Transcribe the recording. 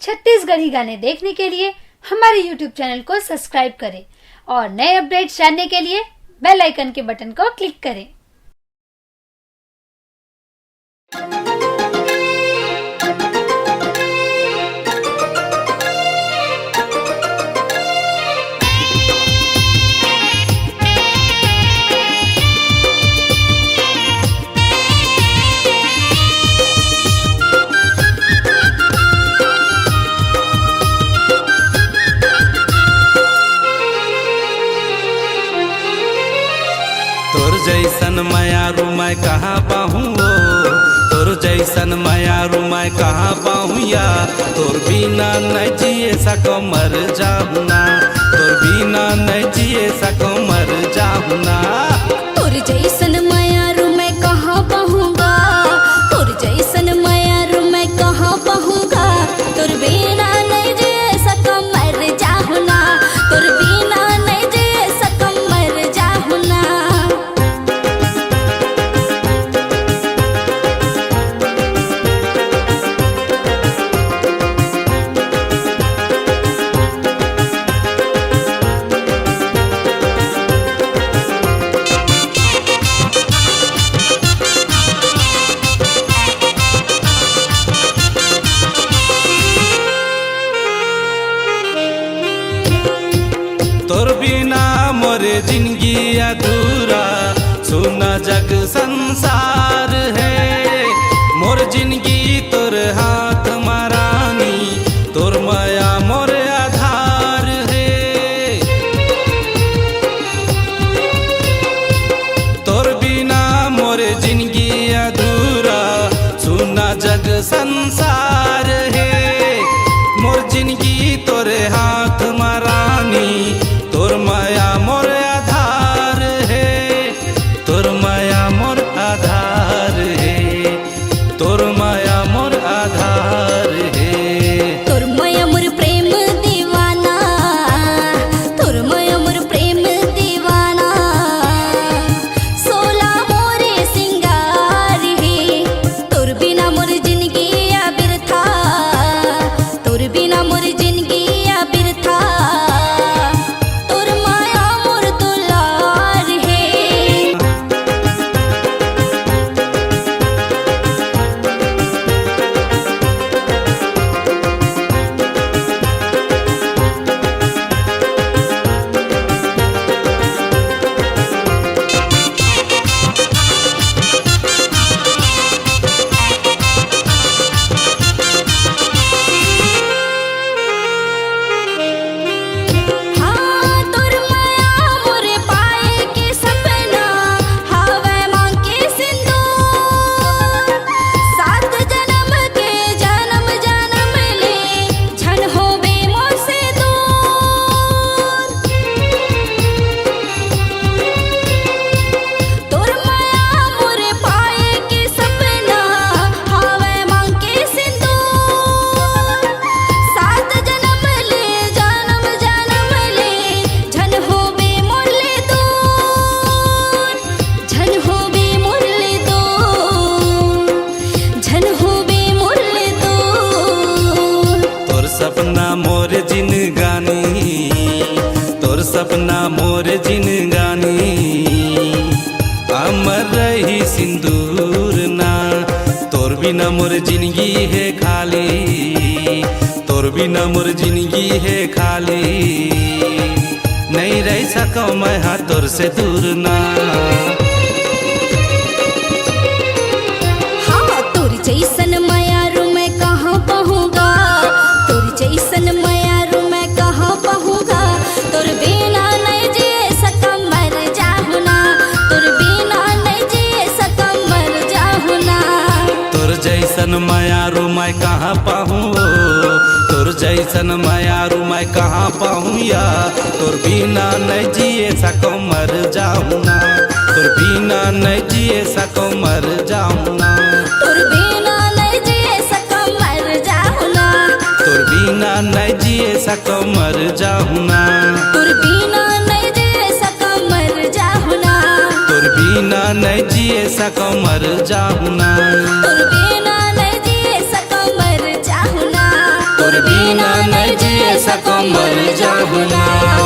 छत्तीसगढ़ी गाने देखने के लिए हमारे YouTube चैनल को सब्सक्राइब करें और नए अपडेट्स जानने के लिए बेल आइकन के बटन को क्लिक करें। तोर जैसन मायारू मैं कहाँ पाहूँ तोर जैसन मायारू मैं कहाँ पाहूँ या तोर बिना नहीं जिए सको मर जाऊँ ना तोर बिना नहीं जिए सको मर जाऊँ ना। तोर जैसन मायारू मैं कहाँ पाहूँगा तोर जैसन मायारू मैं कहाँ पाहूँगा तोर बिना नहीं जिए सको मर जाऊँ ना तोर बिना नहीं जिए सको मर जाऊँ ना। तोर बिना मोरे जिंदगी अधूरा सुना जग संसार है मोर जिंदगी तोर हाथ मारानी तोर माया मोर आधार है। तोर बिना मोरे जिंदगी अधूरा सुना जग संसार है मोर जिंदगी तोरे हाथ मारानी तोर माया मोर आधार है तोर माया मोर आधार है तोर माया मोर आधार है। तोर माया मोर प्रेम दीवाना तोर माया मोर प्रेम दीवाना सोला मोरे सिंगार है तोर बिना मोर जिंदगी बिरथा तोर बिना मोर जिंदगी बिरथा तोर माया मोर दुलार है। हाँ तोर माया मोरे पाए के सपना हवे मांग के सिंदूर सात जन्म के जन्म जन्म ले झन होबे मोर से दूर। तोर माया मोरे पाए के सपना हवे मांग के सिंदूर सात जन्म ले जन्म जन्म ले झन होबे मोर ले दूर झन होबे मोर ले दूर झन होबे मोर ले दूर। तोर सपना मोर जिनगानी तोर सपना मोर जिनगानी अमर रही सिंदूर ना तोर बिना मोर जिंदगी है खाली तोर बिना मोर जिंदगी है खाली नहीं रह सको मैं हाँ तोर से दूर ना। हाँ तोर जैसन मायारू मैं कहाँ पाहूँगा तोर जैसन मायारू मैं कहाँ पाहूँगा तोर बिना नहीं जिए सका मर जाऊँ ना तोर बिना नहीं जिए सका मर जाऊँ ना। तोर जैसन मायारू मैं कहाँ पाहूँ तोर जैसन मायारू मैं कहाँ पाहूँ या तोर बिना नहीं जिए सको मर जाऊँ ना तोर बिना नहीं जिए सको मर जाऊँ ना तोर बिना नहीं जिए सका मर जाऊँ ना तोर बिना नहीं जिए सको मर जाऊँ ना तोर बिना नहीं जिए सका मर जाऊँ ना तोर बिना नहीं जिए सको मर जाऊँ ना तोर बिना नहीं जिए सका मर जाऊँ ना तोर सको मर जाहु ना।